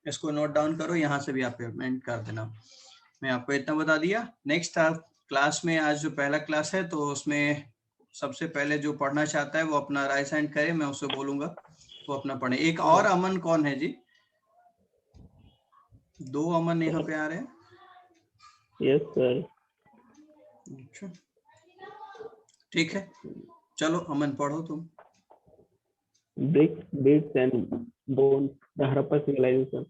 इसको note down करो, यहाँ से भी आप पेमेंट कर देना। मैं आपको इतना बता दिया। नेक्स्ट क्लास में, आज जो पहला क्लास है तो उसमें सबसे पहले जो पढ़ना चाहता है वो अपना राइज हैंड करे, मैं उससे बोलूंगा वो अपना पढ़े। एक और अमन कौन है जी? 2 अमन यहाँ पे आ रहे हैं। Yes sir. अच्छा ठीक है, चलो अमन पढ़ो तुम। Bricks, beads, and bones, the Harappa civilization.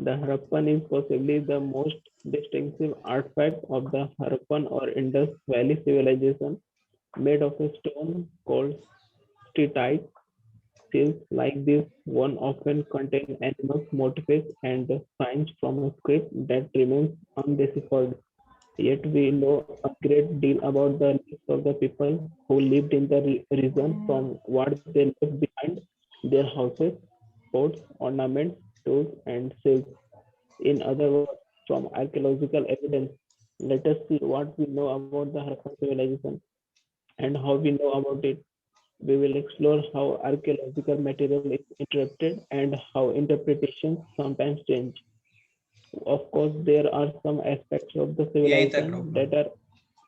The Harappan is possibly the most distinctive artifact of the Harappan or Indus Valley civilization, made of a stone called steatite. Seals like this one often contain animals, motifs, and signs from a script that remains undeciphered. Yet we know a great deal about the lives of the people who lived in the region, from what they left behind, their houses, forts, ornaments, tools, and seals. In other words, from archaeological evidence, let us see what we know about the Harappan civilization and how we know about it. We will explore how archaeological material is interpreted and how interpretations sometimes change. Of course, there are some aspects of the यहीं तक civilization रोकना, that are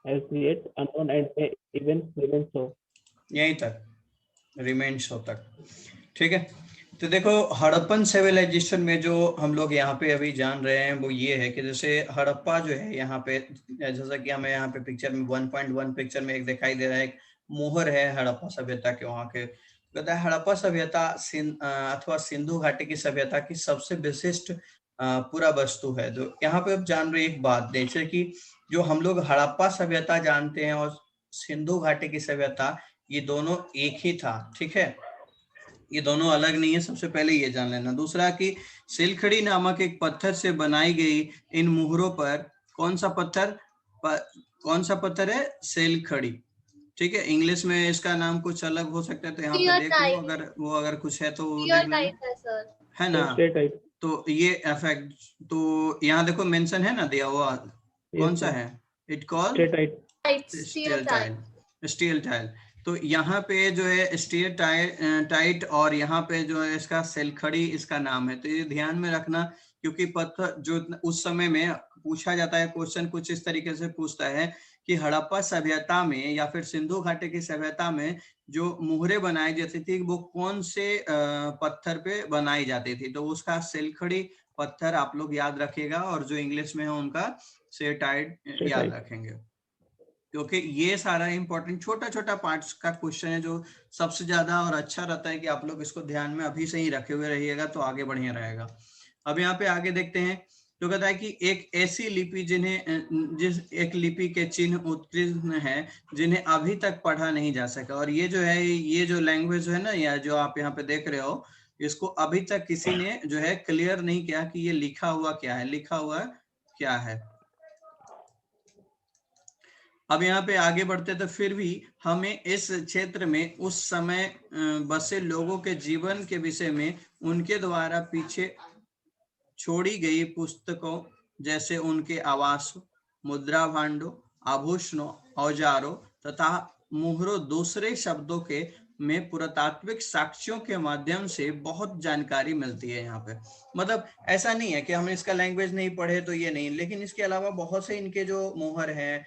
as yet unknown and may even remain so. यहीं तक remains हो तक। ठीक है, तो देखो हड़प्पन सिविलाइजेशन में जो हम लोग यहाँ पे अभी जान रहे हैं वो ये है कि जैसे हड़प्पा जो है यहाँ पे, जैसा कि हमें यहाँ पे पिक्चर में 1.1 पिक्चर में एक दिखाई दे रहा है, एक मोहर है हड़प्पा सभ्यता के वहाँ के। कहता है हड़प्पा सभ्यता अथवा सिंधु घाटी की सभ्यता की सबसे विशिष्ट पूरा वस्तु है। जो यहाँ पे अब जान रहे एक बात, जैसे कि जो हम लोग हड़प्पा सभ्यता जानते हैं और सिंधु घाटी की सभ्यता, ये दोनों एक ही था। ठीक है, ये दोनों अलग नहीं है, सबसे पहले ये जान लेना। दूसरा कि सिलखड़ी नामक एक पत्थर से बनाई गई इन मुहरों पर, कौन सा पत्थर है? सिलखड़ी। ठीक है, इंग्लिश में इसका नाम कुछ अलग हो सकता है, तो यहाँ पे देख लो, अगर कुछ है तो देख लेना, है सर, है ना। Steatite. तो ये इफेक्ट, तो यहाँ देखो मेंशन है ना दिया हुआ, कौन Yes, सा sir. है? It called Steatite. Steel tile. Steel tile, तो यहाँ पे जो है स्टील टाइट और यहाँ पे जो है इसका सिलखड़ी इसका नाम है। तो ये ध्यान में रखना, क्योंकि पत्थर जो उस समय में पूछा जाता है, क्वेश्चन कुछ इस तरीके से पूछता है कि हड़प्पा सभ्यता में या फिर सिंधु घाटी की सभ्यता में जो मुहरें बनाई जाती थी वो कौन से पत्थर पे बनाई जाती थी, तो उसका सिलखड़ी पत्थर आप लोग याद रखिएगा, और जो इंग्लिश में है उनका स्टेटाइट याद रखेंगे, क्योंकि ये सारा इंपॉर्टेंट छोटा छोटा पार्ट्स का क्वेश्चन है जो सबसे ज्यादा और अच्छा रहता है कि आप लोग इसको ध्यान में अभी से ही रखे हुए रहिएगा तो आगे बढ़िया रहेगा। अब यहाँ पे आगे देखते हैं, तो कहता है कि एक ऐसी लिपि जिस एक लिपि के चिन्ह उत्कीर्ण है जिन्हें अभी तक पढ़ा नहीं जा सका। और ये जो है, ये जो लैंग्वेज है ना, या जो आप यहाँ पे देख रहे हो, इसको अभी तक किसी ने जो है क्लियर नहीं किया कि ये लिखा हुआ क्या है। अब यहाँ पे आगे बढ़ते तो फिर भी हमें इस क्षेत्र में उस समय बसे लोगों के जीवन के विषय में उनके द्वारा पीछे छोड़ी गई पुस्तकों, जैसे उनके आवास, मुद्रा भांडों, आभूषणों, औजारों तथा मुहरों, दूसरे शब्दों के में पुरातात्विक साक्ष्यों के माध्यम से बहुत जानकारी मिलती है। यहाँ पे मतलब ऐसा नहीं है कि हम इसका लैंग्वेज नहीं पढ़े तो ये नहीं, लेकिन इसके अलावा बहुत से इनके जो मुहर हैं,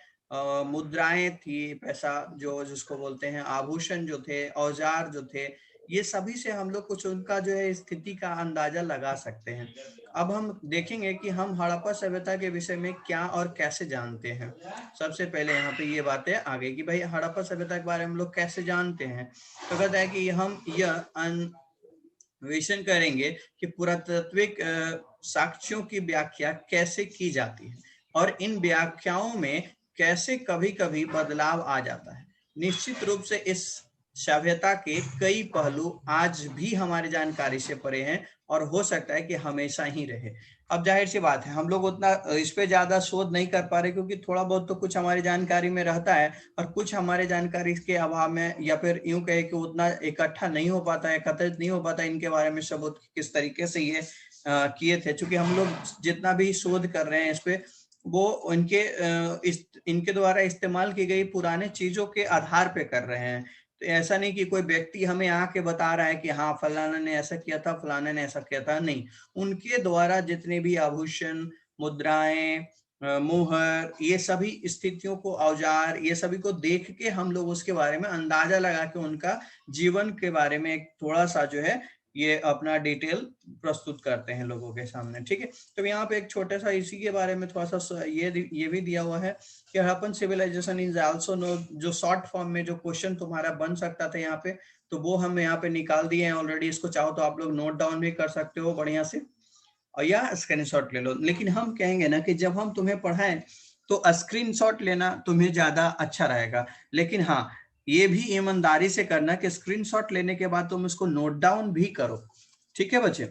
मुद्राएं थी, पैसा जो जिसको बोलते हैं, आभूषण जो थे, औजार जो थे, ये सभी से हम लोग कुछ उनका जो है स्थिति का अंदाजा लगा सकते हैं। अब हम देखेंगे कि हम हड़प्पा सभ्यता के विषय में क्या और कैसे जानते हैं। सबसे पहले यहाँ पे ये बातें आ गई कि भाई हड़प्पा सभ्यता के बारे में हम लोग कैसे जानते हैं। तो कहता है कि हम यह अन्वेषण करेंगे कि पुरातात्विक साक्ष्यों की व्याख्या कैसे की जाती है और इन व्याख्याओं में कैसे कभी कभी बदलाव आ जाता है। निश्चित रूप से इस सभ्यता के कई पहलू आज भी हमारी जानकारी से परे हैं और हो सकता है कि हमेशा ही रहे। अब जाहिर सी बात है, हम लोग उतना इस पे ज्यादा शोध नहीं कर पा रहे, क्योंकि थोड़ा बहुत तो कुछ हमारी जानकारी में रहता है और कुछ हमारे जानकारी के अभाव में, या फिर यूं कहे कि उतना इकट्ठा नहीं हो पाता, एकत्रित नहीं हो पाता इनके बारे में सबूत किस तरीके से ये किए थे। चूंकि हम लोग जितना भी शोध कर रहे हैं इस पे, वो इनके द्वारा इस्तेमाल की गई पुराने चीजों के आधार पे कर रहे हैं। तो ऐसा नहीं कि कोई व्यक्ति हमें आके बता रहा है कि हाँ फलाना ने ऐसा किया था, फलाना ने ऐसा किया था, नहीं, उनके द्वारा जितने भी आभूषण, मुद्राएं, मोहर, ये सभी स्थितियों को, औजार, ये सभी को देख के हम लोग उसके बारे में अंदाजा लगा के उनका जीवन के बारे में एक थोड़ा सा जो है ये अपना डिटेल प्रस्तुत करते हैं लोगों के सामने। ठीक है, तो यहाँ पे एक छोटा सा इसी के बारे में थोड़ा सा ये भी दिया हुआ है कि Harappan civilization is also known, जो शॉर्ट फॉर्म में जो क्वेश्चन तुम्हारा बन सकता था यहाँ पे, तो वो हम यहाँ पे निकाल दिए हैं ऑलरेडी। इसको चाहो तो आप लोग नोट डाउन भी कर सकते हो बढ़िया से और या स्क्रीनशॉट ले लो। लेकिन हम कहेंगे ना कि जब हम तुम्हें पढ़ाएं तो स्क्रीनशॉट लेना तुम्हें ज्यादा अच्छा रहेगा, लेकिन हाँ ये भी ईमानदारी से करना कि स्क्रीनशॉट लेने के बाद तुम इसको नोट डाउन भी करो। ठीक है बच्चे,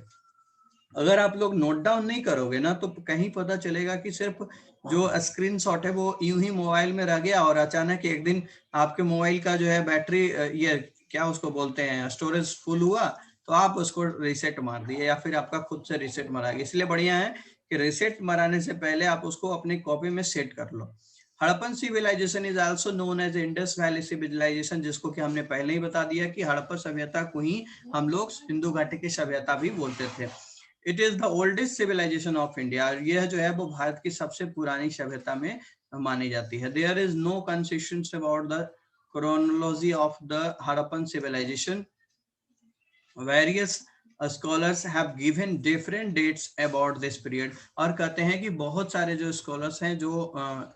अगर आप लोग नोट डाउन नहीं करोगे ना तो कहीं पता चलेगा कि सिर्फ जो स्क्रीनशॉट है वो यूं ही मोबाइल में रह गया और अचानक एक दिन आपके मोबाइल का जो है बैटरी, ये क्या उसको बोलते हैं, स्टोरेज फुल हुआ तो आप उसको रीसेट मार दिए या फिर आपका खुद से रीसेट मारा गया। इसलिए बढ़िया है कि रीसेट मराने से पहले आप उसको अपनी कॉपी में सेट कर लो। Harappan civilization is also known as Indus valley civilization, जिसको कि हमने पहले ही बता दिया कि हड़प्पा सभ्यता को ही हम लोग सिंधु घाटी की सभ्यता भी बोलते थे। It is the oldest civilization of India, यह जो है वो भारत की सबसे पुरानी सभ्यता में मानी जाती है। There is no consistency about the chronology of the Harappan civilization. Various scholars have given different dates about this period, और कहते हैं कि बहुत सारे जो स्कॉलर्स हैं जो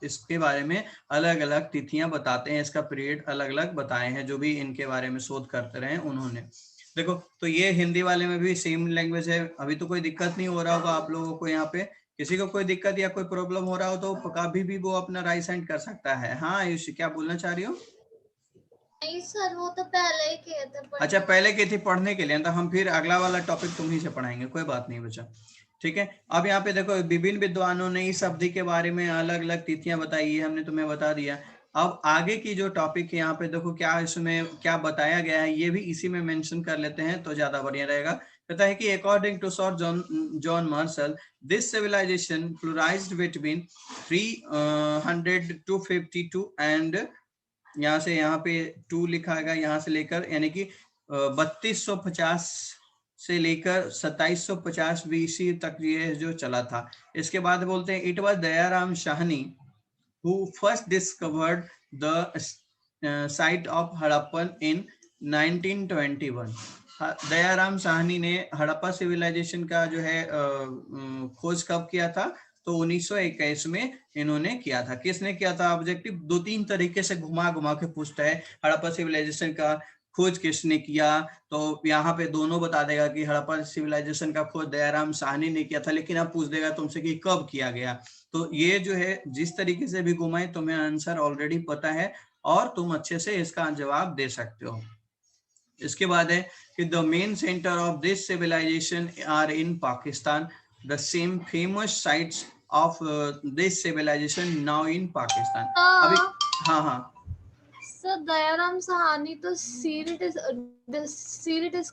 इसके बारे में अलग अलग तिथियां बताते हैं, इसका पीरियड अलग अलग बताए हैं, जो भी इनके बारे में शोध करते रहे उन्होंने। देखो तो ये हिंदी वाले में भी सेम लैंग्वेज है, अभी तो कोई दिक्कत नहीं हो रहा होगा आप लोगों को। यहाँ पे किसी को कोई दिक्कत या कोई प्रॉब्लम हो रहा हो तो कभी भी वो अपना राइट हैंड कर सकता है। हाँ आयुष, क्या बोलना चाह रही हो? नहीं सर, वो तो पहले ही किए थे। अच्छा पहले की थी पढ़ने के लिए, तो हम फिर अगला वाला टॉपिक तुम्ही से पढ़ाएंगे, कोई बात नहीं बच्चा। ठीक है, अब यहाँ पे देखो विभिन्न विद्वानों ने इस अवधि के बारे में अलग अलग तिथियां बताई है, हमने तुम्हें बता दिया। अब आगे की जो टॉपिक है यहाँ पे देखो क्या इसमें क्या बताया गया है, ये भी इसी में मेंशन कर लेते हैं तो ज्यादा बढ़िया रहेगा। कहता है कि according to sir John Marshall, this civilization flourished between 300 to 52 and यहाँ से यहाँ पे 2 लिखा है, यहाँ से लेकर यानी कि 3250 से लेकर 2750 बीसी तक ये जो चला था। इसके बाद बोलते हैं it was Dayaram Sahni who first discovered the site of Harappan in 1921। Dayaram Sahni ने हड़प्पा सिविलाइजेशन का जो है खोज कब किया था? तो 1921 में इन्होंने किया था। किसने किया था? ऑब्जेक्टिव 2-3 तरीके से घुमा घुमा के पूछता है हड़प्पा सिविलाइजेशन का खोज किसने किया, तो यहाँ पे दोनों बता देगा कि हड़प्पा सिविलाइजेशन का खोज दयाराम साहनी ने किया था, लेकिन अब पूछ देगा तुमसे कि कब किया गया। तो ये जो है जिस तरीके से भी घुमाए तुम्हें आंसर ऑलरेडी पता है और तुम अच्छे से इसका जवाब दे सकते हो। इसके बाद है कि the main centre of this civilization are in Pakistan, the same famous sites of this civilization now in Pakistan. अभी हाँ सर दयाराम साहनी तो सील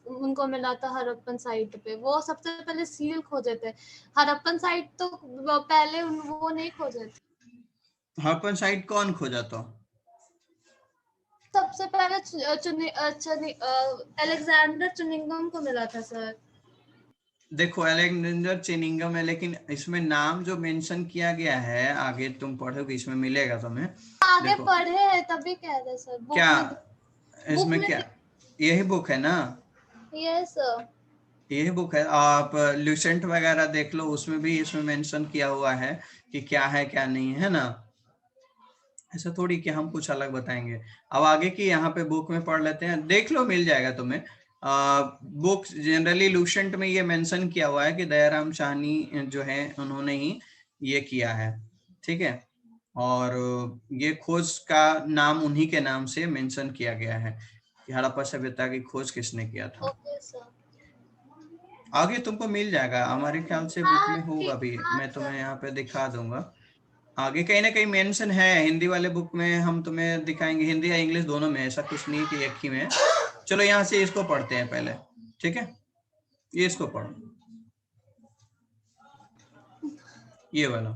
उनको मिला था हड़प्पन साइट पे, वो सबसे पहले सील खोजे थे। हड़प्पन साइट तो पहले वो नहीं खोजे थे। हड़प्पन साइट कौन खोजा था? सबसे पहले अलेक्जेंडर चुनिंगम को मिला था सर। देखो अलेक्जेंडर चेनिंगम है, लेकिन इसमें नाम जो मेंशन किया गया है आगे तुम पढ़ोगे इसमें मिलेगा तुम्हें। आगे पढ़े हैं तभी कह रहे सर। क्या इसमें क्या यही बुक है ना? यस सर, यही बुक है। आप लुसेंट वगैरह देख लो, उसमें भी इसमें मेंशन किया हुआ है कि क्या है क्या नहीं है ना। ऐसा थोड़ी कि हम कुछ अलग बताएंगे। अब आगे की यहाँ पे बुक में पढ़ लेते हैं, देख लो मिल जाएगा तुम्हें। बुक जनरली लुसेंट में ये मेंशन किया हुआ है कि दयाराम साहनी जो है उन्होंने ही ये किया है। ठीक है, और ये खोज का नाम उन्हीं के नाम से मेंशन किया गया है कि हड़प्पा सभ्यता की खोज किसने किया था। Okay sir. आगे तुमको मिल जाएगा, हमारे ख्याल से बुक में होगा भी, मैं तुम्हें यहाँ पे दिखा दूंगा। आगे कहीं ना कहीं मेंशन है, हिंदी वाले बुक में हम तुम्हें दिखाएंगे, हिंदी या इंग्लिश दोनों में, ऐसा कुछ नहीं कि एक ही में। चलो यहाँ से इसको पढ़ते हैं पहले, ठीक है? ये इसको पढ़ो, ये वाला।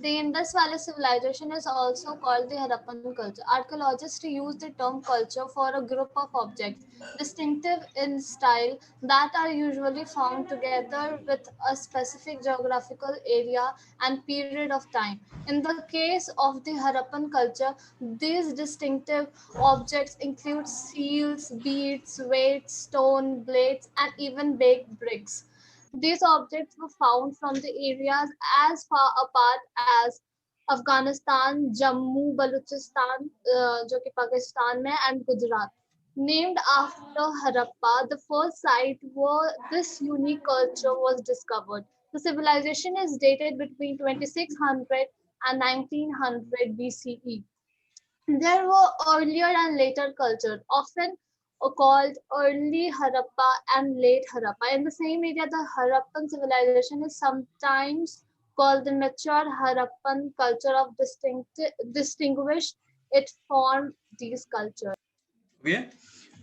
The Indus Valley civilization is also called the Harappan culture. Archaeologists use the term culture for a group of objects distinctive in style that are usually found together with a specific geographical area and period of time. In the case of the Harappan culture, these distinctive objects include seals, beads, weights, stone, blades, and even baked bricks. These objects were found from the areas as far apart as Afghanistan, Jammu, Baluchistan, जो कि पाकिस्तान में, and Gujarat. Named after Harappa, the first site where this unique culture was discovered. The civilization is dated between 2600 and 1900 BCE. There were earlier and later cultures, often called early Harappa and late Harappa. In the same area, the Harappan civilization is sometimes called the mature Harappan culture of distinguished it from these cultures. Okay?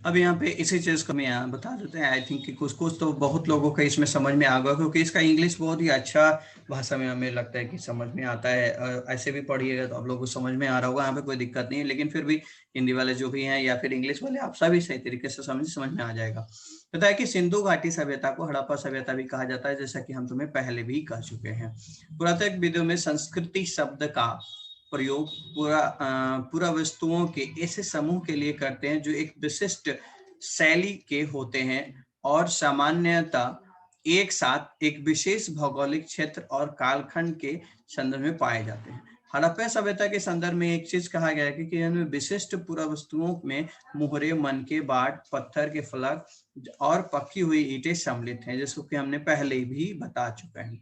अब यहाँ पे इसी चीज को मैं यहाँ बता देते हैं। आई थिंक कि कुछ कुछ तो बहुत लोगों को इसमें समझ में आ गया, क्योंकि इसका इंग्लिश बहुत ही अच्छा भाषा में हमें लगता है कि समझ में आता है। ऐसे भी पढ़िएगा तो आप लोगों को समझ में आ रहा होगा, यहाँ पे कोई दिक्कत नहीं है। लेकिन फिर भी हिंदी वाले जो भी हैं या फिर इंग्लिश वाले, आप सभी सही तरीके से समझ में आ जाएगा। पता है कि सिंधु घाटी सभ्यता को हड़प्पा सभ्यता भी कहा जाता है, जैसा कि हम तुम्हें पहले भी कह चुके हैं। पुरातत्वविदों में संस्कृति शब्द का प्रयोग पूरा वस्तुओं के ऐसे समूह के लिए करते हैं जो एक विशिष्ट शैली के होते हैं और सामान्यतः एक साथ एक विशेष भौगोलिक क्षेत्र और कालखंड के संदर्भ में पाए जाते हैं। हड़प्पा सभ्यता के संदर्भ में एक चीज कहा गया है कि इनमें विशिष्ट पुरावस्तुओं में मुहरे, मनके, बाट, पत्थर के फलक और पक्की हुई ईंटें सम्मिलित हैं, जिसको कि हमने पहले भी बता चुका है।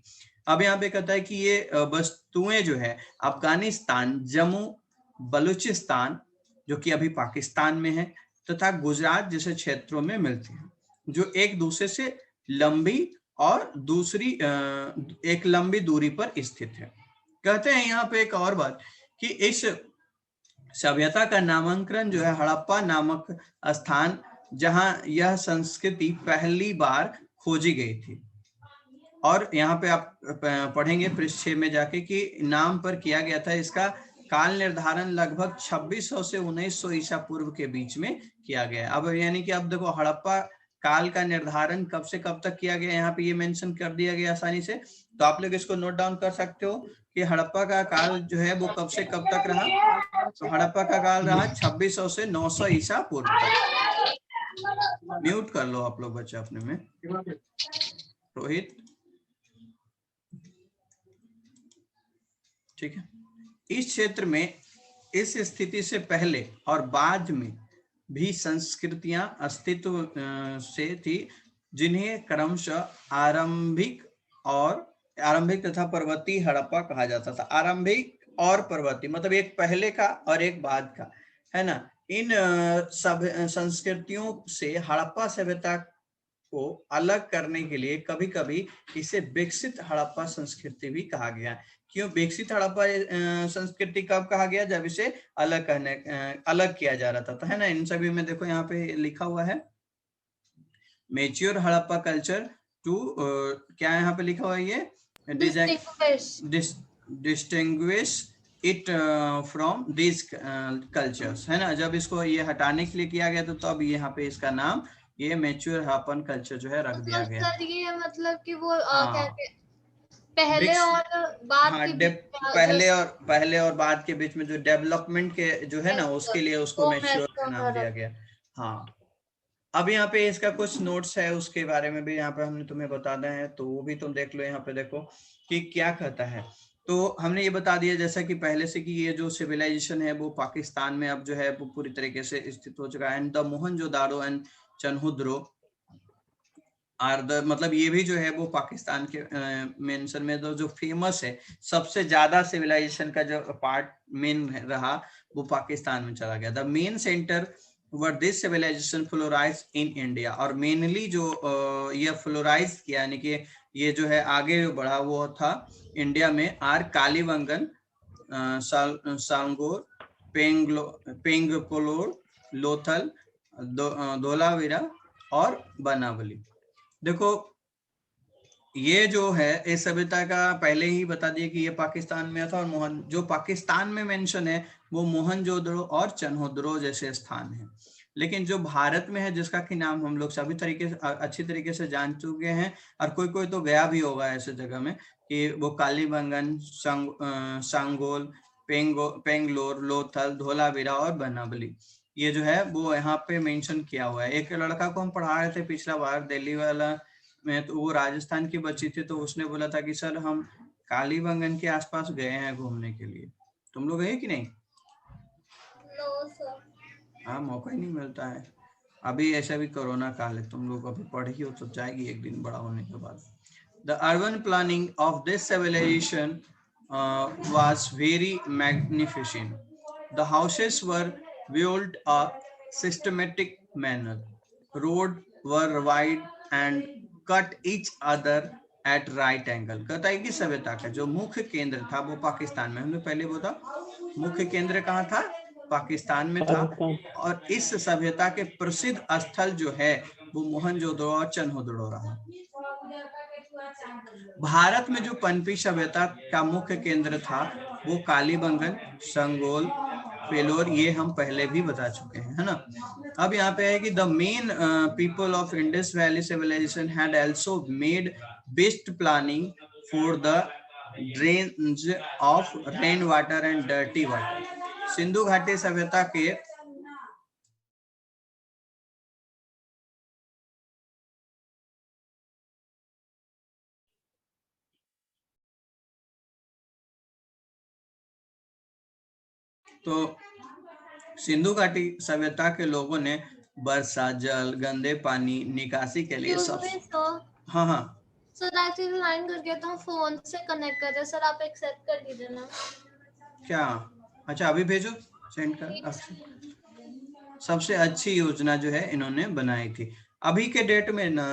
अब यहाँ पे कहता है कि ये वस्तुएं जो है अफगानिस्तान, जम्मू, बलूचिस्तान जो कि अभी पाकिस्तान में है, तथा गुजरात जैसे क्षेत्रों में मिलती हैं, जो एक दूसरे से लंबी और दूसरी एक लंबी दूरी पर स्थित है। कहते हैं यहाँ पे एक और बात कि इस सभ्यता का नामकरण जो है हड़प्पा नामक स्थान, जहां यह संस्कृति पहली बार खोजी गई थी, और यहाँ पे आप पढ़ेंगे पृष्ठ 6 में जाके कि नाम पर किया गया था। इसका काल निर्धारण लगभग 2600 से 1900 ईसा पूर्व के बीच में किया गया। अब यानी कि अब देखो हड़प्पा काल का निर्धारण कब से कब तक किया गया, यहाँ पे ये मेंशन कर दिया गया आसानी से। तो आप लोग इसको नोट डाउन कर सकते हो कि हड़प्पा का काल जो है वो कब से कब तक रहा। तो हड़प्पा का काल रहा 2600 से 900 ईसा पूर्व तक। म्यूट कर लो आप लोग बच्चे अपने में। रोहित, ठीक है। इस क्षेत्र में इस स्थिति से पहले और बाद में भी संस्कृतियां अस्तित्व से थी, जिन्हें क्रमशः आरंभिक तथा पर्वतीय हड़प्पा कहा जाता था। आरंभिक और पर्वतीय मतलब एक पहले का और एक बाद का, है ना। इन सब संस्कृतियों से हड़प्पा सभ्यता को अलग करने के लिए कभी कभी इसे विकसित हड़प्पा संस्कृति भी कहा गया। क्यों विकसित हड़प्पा संस्कृति कब कहा गया? जब इसे अलग किया जा रहा था, तो है ना। इन सभी में देखो यहाँ पे लिखा हुआ है मेच्योर हड़प्पा कल्चर टू क्या यहाँ पे लिखा हुआ है, ये distinguish it from this cultures, है ना। जब इसको ये हटाने के लिए किया गया तो तब यहाँ पे इसका नाम ये मैच्योर हड़प्पन कल्चर जो है रख दिया गया। सर ये मतलब कि वो पहले और बाद के पहले और बाद के बीच में जो डेवलपमेंट के जो है ना, उसके लिए उसको मैच्योर का नाम दिया गया। हाँ, अब यहाँ पे इसका कुछ नोट्स है, उसके बारे में भी यहाँ पे हमने तुम्हें बता दें हैं, तो वो भी तुम देख लो। यहाँ पे देखो कि क्या कहता है। तो हमने ये बता दिया जैसा कि पहले से कि ये जो सिविलाइजेशन है वो पाकिस्तान में अब जो है वो पूरी तरीके से स्थित हो चुका है। And the Mohenjodaro and Chanhudaro are the, मतलब ये भी जो है वो पाकिस्तान के मेंशन में जो फेमस है, सबसे ज्यादा सिविलाइजेशन का जो पार्ट मेन रहा वो पाकिस्तान में चला गया। The main centre where this civilization flourish in India, और मेनली जो ये फ्लोराइज किया यानी कि ये जो है आगे बढ़ा वो था इंडिया में। आर कालीबंगन, सांगोर, पेंगपोलोर, लोथल, धोलावीरा और बनावली। देखो ये जो है इस सभ्यता का पहले ही बता दिया कि ये पाकिस्तान में था, और मोहन जो पाकिस्तान में मेंशन है वो मोहनजोदड़ो और चन्होदड़ो जैसे स्थान है। लेकिन जो भारत में है, जिसका कि नाम हम लोग सभी तरीके से अच्छी तरीके से जान चुके हैं, और कोई कोई तो गया भी होगा ऐसे जगह में, कि वो कालीबंगन, सांगोल, पेंगलोर, लोथल, धोलावीरा और बनावली, ये जो है वो यहाँ पे मेंशन किया हुआ है। एक लड़का को हम पढ़ा रहे थे पिछला बार दिल्ली वाला में, तो वो राजस्थान की बच्ची थी, तो उसने बोला था कि सर हम कालीबंगन के आसपास गए हैं घूमने के लिए। तुम लोग गए कि नहीं? No sir. हाँ, मौका ही नहीं मिलता है। अभी ऐसा भी कोरोना काल है, तुम लोग अभी पढ़ी हो तो जाएगी एक दिन बड़ा होने के बाद। The urban planning of this civilization was very magnificent. The houses were built a systematic manner. Roads were wide and cut each other at right angle. कहता है कि सभ्यता का जो मुख्य केंद्र था वो पाकिस्तान में, हमने पहले बोला मुख्य केंद्र कहाँ था, पाकिस्तान में था, और इस सभ्यता के प्रसिद्ध स्थल जो है वो मोहनजोदड़ो और चन्होदड़ो रहा। भारत में जो पनपी सभ्यता का मुख्य केंद्र था वो कालीबंगन, संगोल, पेलोर, ये हम पहले भी बता चुके हैं, है ना। अब यहाँ पे है कि the main people of Indus valley civilization had also made best planning for the drainage of rain water and dirty water. Sindhu घाटी सभ्यता के तो सिंधु घाटी सभ्यता के लोगों ने वर्षा जल, गंदे पानी निकासी के लिए सब। हाँ हाँ सर एक्चुअली लाइन कट गया था, फोन से कनेक्ट कर रहे सर, आप एक्सेप्ट कर लीजिए ना। क्या? अच्छा अभी भेजो, सेंड कर। सबसे अच्छी योजना जो है इन्होंने बनाई थी। अभी के डेट में ना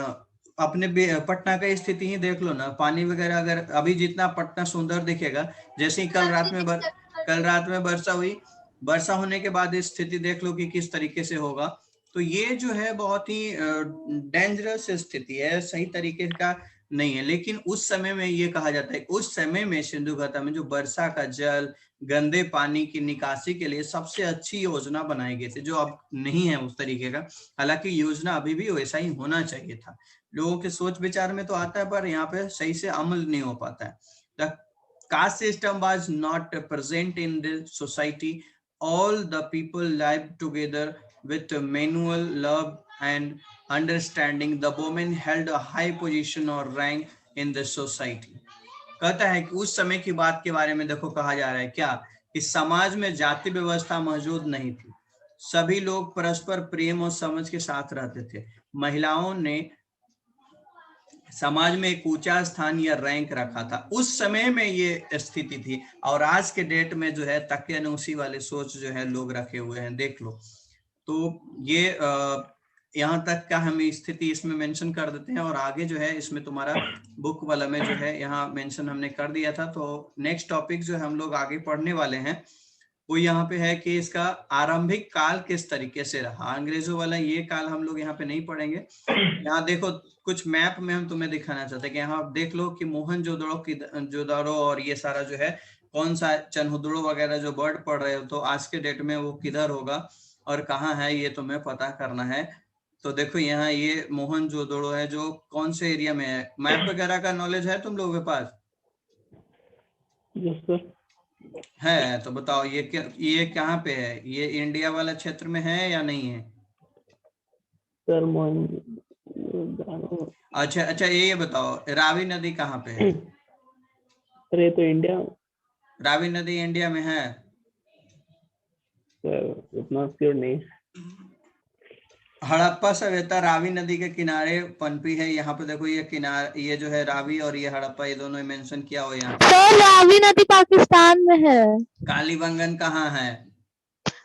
अपने पटना का स्थिति ही देख लो ना, पानी वगैरह अगर अभी जितना पटना सुंदर दिखेगा, जैसे ही कल रात में वर्षा हुई, वर्षा होने के बाद स्थिति देख लो कि किस तरीके से होगा। तो ये जो है बहुत ही डेंजरस स्थिति है, सही तरीके का नहीं है। लेकिन उस समय में ये कहा जाता है, उस समय में सिंधु घाटी में जो वर्षा का जल, गंदे पानी की निकासी के लिए सबसे अच्छी योजना बनाई गई थी, जो अब नहीं है उस तरीके का। हालांकि योजना अभी भी वैसा ही होना चाहिए था, लोगों के सोच विचार में तो आता है, पर यहाँ पे सही से अमल नहीं हो पाता है। The caste system was not present in the society, all the people lived together with manual love and understanding. The women held a high position or rank in the society. कहता है कि उस समय की बात के बारे में देखो, कहा जा रहा है क्या, इस समाज में जाति व्यवस्था मौजूद नहीं थी, सभी लोग परस्पर प्रेम और समझ के साथ रहते थे। महिलाओं ने समाज में एक ऊंचा स्थान या रैंक रखा था, उस समय में ये स्थिति थी। और आज के डेट में जो है तकियानूसी वाले सोच जो है लोग रखे हुए हैं, देख लो। तो ये यहाँ तक का हम स्थिति इसमें मेंशन कर देते हैं, और आगे जो है इसमें तुम्हारा बुक वाला में जो है यहाँ मेंशन हमने कर दिया था। तो नेक्स्ट टॉपिक जो हम लोग आगे पढ़ने वाले हैं वो यहाँ पे है कि इसका आरंभिक काल किस तरीके से रहा। अंग्रेजों वाला ये काल हम लोग यहाँ पे नहीं पढ़ेंगे। यहाँ देखो कुछ मैप में हम तुम्हें दिखाना चाहते हैं कि यहाँ आप देख लो कि मोहनजोदड़ो और ये सारा जो है कौन सा, चन्होदड़ो वगैरह जो वर्ड पढ़ रहे हो तो आज के डेट में वो किधर होगा और कहाँ है ये तुम्हें पता करना है। तो देखो यहाँ ये मोहनजोदड़ो है, जो कौन से एरिया में है। मैप वगैरह का नॉलेज है तुम लोगों के पास? यस सर है तो बताओ ये कहाँ पे है? ये इंडिया वाला क्षेत्र में है या नहीं है? सर अच्छा ये बताओ रावी नदी कहाँ पे है? अरे तो इंडिया, रावी नदी इंडिया में है? सर उतना श्योर नहीं। हड़प्पा सभ्यता रावी नदी के किनारे पनपी है। यहाँ पे देखो ये जो है रावी और ये हड़प्पा, ये दोनों मेंशन किया हो यहाँ। सर रावी नदी पाकिस्तान में है। कालीबंगन कहाँ है?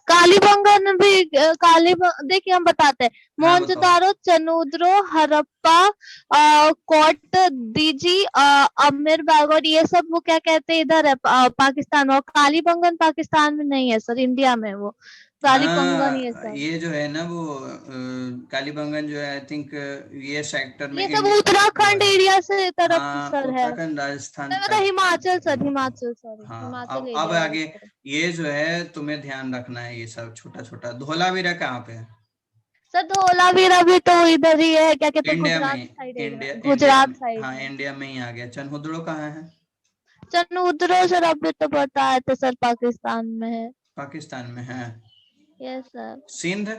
कालीबंगन भी देखिए हम बताते हैं। मोहनजोदारो, चनूदरो, हड़प्पा, कोट दीजी, अमीर बाग और ये सब वो क्या कहते हैं इधर है पाकिस्तान में, और कालीबंगन पाकिस्तान में नहीं है सर, इंडिया में वो। कालीबंगन ये सब। ये जो है ना वो कालीबंगन जो है आई थिंक ये सेक्टर में ये सब उत्तराखंड एरिया से तरफ हाँ, सर है। उत्तराखंड राजस्थान मतलब हिमाचल सर, हिमाचल सॉरी हाँ। हिमाचल अब एरिया आगे ये जो है तुम्हें ध्यान रखना है, ये सब छोटा छोटा। धोलावीरा कहाँ पे है? सर धोलावीरा भी तो इधर ही है, क्या कहते हैं, इंडिया गुजरात में, साइड इंडिया एरिया, गुजरात में, साइड हाँ में। इंडिया में ही आ गया। चनहुदड़ो कहाँ है? चनउद्रो सर अभी तो बताया था सर, पाकिस्तान में है। पाकिस्तान में है। Yes sir. सिंध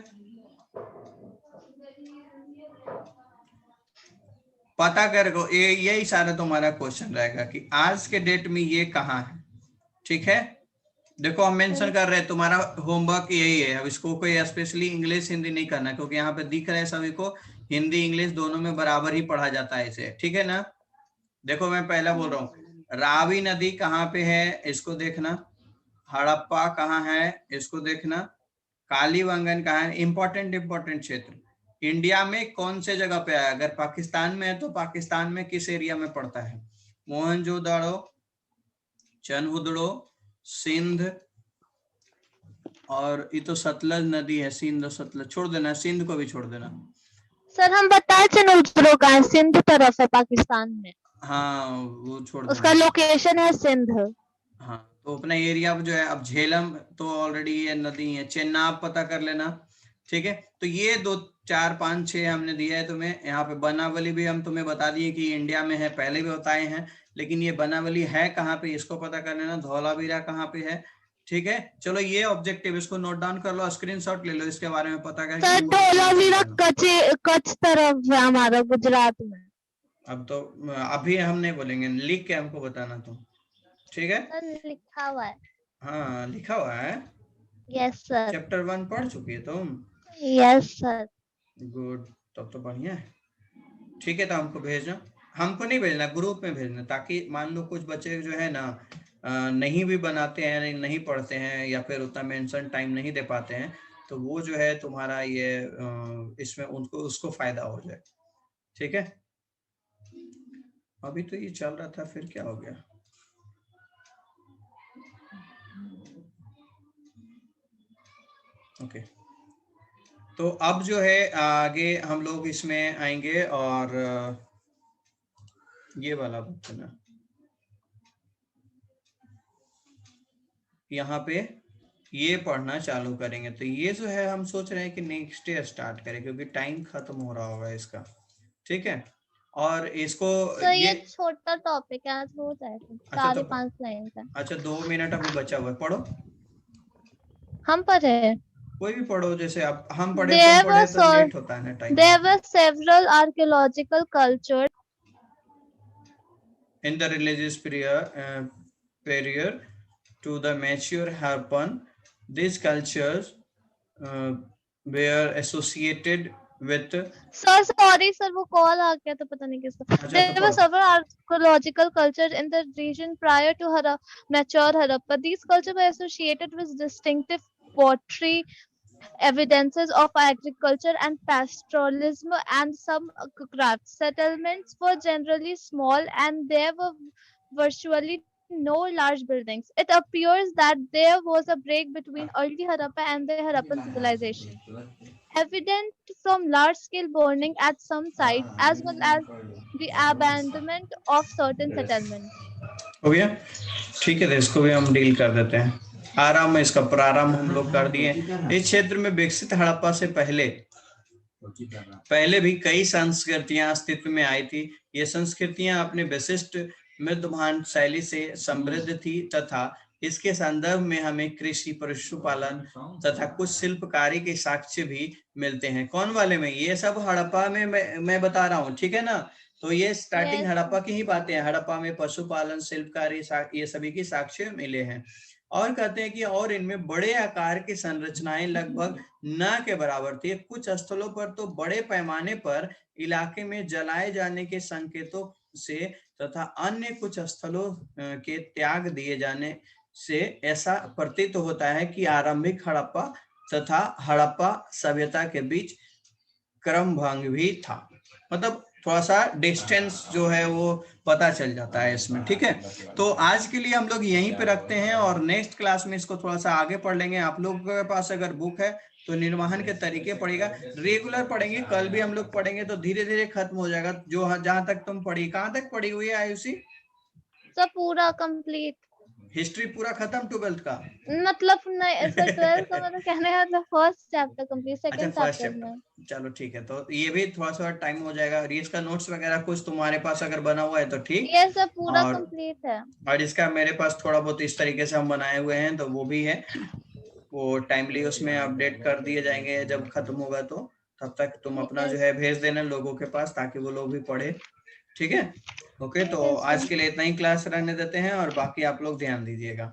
पता कर को, यही सारा तुम्हारा क्वेश्चन रहेगा कि आज के डेट में ये कहाँ है। ठीक है, देखो हम मेंशन कर रहे हैं, तुम्हारा होमवर्क यही है। अब इसको कोई स्पेशली इंग्लिश हिंदी नहीं करना, क्योंकि यहाँ पे दिख रहा है सभी को हिंदी इंग्लिश दोनों में बराबर ही पढ़ा जाता है इसे। ठीक है ना? देखो मैं पहला बोल रहा हूँ, रावी नदी कहाँ पे है इसको देखना, हड़प्पा कहाँ है इसको देखना, कालीबंगन कहाँ है। इंपॉर्टेंट क्षेत्र इंडिया में कौन से जगह पे आया, अगर पाकिस्तान में है तो पाकिस्तान में किस एरिया में पड़ता है। मोहनजोदड़ो, चनहुदड़ो, सिंध, और ये तो सतलज नदी है, सिंध और सतलज छोड़ देना, सिंध को भी छोड़ देना। सर हम बताए चनउद्रो का है, सिंध तरफ है पाकिस्तान में। हाँ वो छोड़ देना, उसका लोकेशन है सिंध। हाँ तो अपना एरिया जो है, अब झेलम तो ऑलरेडी ये नदी है, चेनाब पता कर लेना। ठीक है, तो ये 2 4 5 6 हमने दिया है तुम्हें। यहाँ पे बनावली भी हम तुम्हें बता दिए कि इंडिया में है, पहले भी बताए हैं, लेकिन ये बनावली है कहाँ पे इसको पता कर लेना। धौलावीरा कहाँ पे है। ठीक है, चलो ये ऑब्जेक्टिव इसको नोट डाउन कर लो, स्क्रीनशॉट ले लो, इसके बारे में पता कर। सर धौलावीरा कच्छ तरफ है हमारा, गुजरात में। अब तो अभी हम नहीं बोलेंगे, लिख के हमको बताना तुम। ठीक है, सर लिखा हुआ है। हाँ लिखा हुआ है। Yes sir. चैप्टर 1 पढ़ चुकी है तुम? Yes sir. गुड, तब तो बढ़िया है। ठीक है, तो हमको भेजना, हमको नहीं भेजना, ग्रुप में भेजना, ताकि मान लो कुछ बच्चे जो है ना नहीं भी बनाते हैं, नहीं पढ़ते हैं, या फिर उतना मेंशन टाइम नहीं दे पाते हैं, तो वो जो है तुम्हारा ये इसमें उनको उसको फायदा हो जाए। ठीक है, अभी तो ये चल रहा था, फिर क्या हो गया? ओके, तो अब जो है आगे हम लोग इसमें आएंगे, और ये वाला बुक ना यहाँ पे ये पढ़ना चालू करेंगे। तो ये जो है हम सोच रहे हैं कि नेक्स्ट डे स्टार्ट करें, क्योंकि टाइम खत्म हो रहा होगा इसका। ठीक है, और इसको सर ये छोटा टॉपिक है, आज हो जाएगा। अच्छा, 4-5 लाइन का। अच्छा 2 मिनट अभी बचा हुआ है, पढ़ो। हम पढ़े, कोई भी पढ़ो, जैसे आप हम पढ़े तुम पढ़े तो लेट होता है ना time. There were several archaeological cultures in the religious period to the mature Harappan. These cultures were associated with Sir, sorry sir, वो कॉल आ गया तो पता नहीं किसका। There were several archaeological cultures in the region prior to mature Harappa. These cultures were associated with distinctive pottery, evidences of agriculture and pastoralism, and some crafts. Settlements were generally small, and there were virtually no large buildings. It appears that there was a break between early Harappa and the Harappan civilization, evident from large-scale burning at some sites, as well as the abandonment of certain settlements. हो गया? ठीक है, तो इसको भी हम deal कर देते हैं आराम में। इसका प्रारंभ हम लोग कर दिए। इस क्षेत्र में विकसित हड़प्पा से पहले भी कई संस्कृतियां अस्तित्व में आई थी। ये संस्कृतियां अपने विशिष्ट मृदुभान शैली से समृद्ध थी, तथा इसके संदर्भ में हमें कृषि, पशुपालन तथा कुछ शिल्पकारी के साक्ष्य भी मिलते हैं। कौन वाले में? ये सब हड़प्पा में मैं बता रहा हूँ। ठीक है ना? तो ये स्टार्टिंग हड़प्पा की ही बातें हैं। हड़प्पा में पशुपालन, शिल्पकारी, ये सभी की साक्ष्य मिले हैं। और कहते हैं कि और इनमें बड़े आकार की संरचनाएं लगभग न के बराबर थी। कुछ स्थलों पर तो बड़े पैमाने पर इलाके में जलाए जाने के संकेतों से तथा अन्य कुछ स्थलों के त्याग दिए जाने से ऐसा प्रतीत होता है कि आरंभिक हड़प्पा तथा हड़प्पा सभ्यता के बीच क्रम भंग भी था। मतलब थोड़ा सा डिस्टेंस जो है वो पता चल जाता है इसमें। ठीक है, तो आज के लिए हम लोग यहीं पे रखते हैं और नेक्स्ट क्लास में इसको थोड़ा सा आगे पढ़ लेंगे। आप लोगों के पास अगर बुक है तो निर्वहन के तरीके पढ़ेगा, रेगुलर पढ़ेंगे, कल भी हम लोग पढ़ेंगे तो धीरे धीरे खत्म हो जाएगा। जो जहां तक तुम पढ़ी, कहाँ तक पढ़ी हुई है आयुषी? सर पूरा कंप्लीट, हिस्ट्री पूरा खत्म 12th का? मतलब नहीं सर 12th का मतलब कहने का मतलब फर्स्ट चैप्टर कंप्लीट, अच्छा, सेकंड फर्स्ट चैप्टर में। चैप्टर, चलो ठीक है, तो ये भी थोड़ा सा टाइम हो जाएगा। और इसका नोट्स वगैरह कुछ तुम्हारे पास अगर बना हुआ है तो ठीक, ये सब पूरा और कंप्लीट है। इसका मेरे पास थोड़ा बहुत इस तरीके से हम बनाए हुए हैं तो वो भी है, वो टाइमली उसमें अपडेट कर दिए जाएंगे जब खत्म होगा। तो तब तक तुम ठीक अपना है जो है भेज देना लोगों के पास ताकि वो लोग भी पढ़े। ठीक है, ओके, ठीक तो है आज सर। के लिए इतना ही क्लास रहने देते हैं और बाकी आप लोग ध्यान दीजिएगा।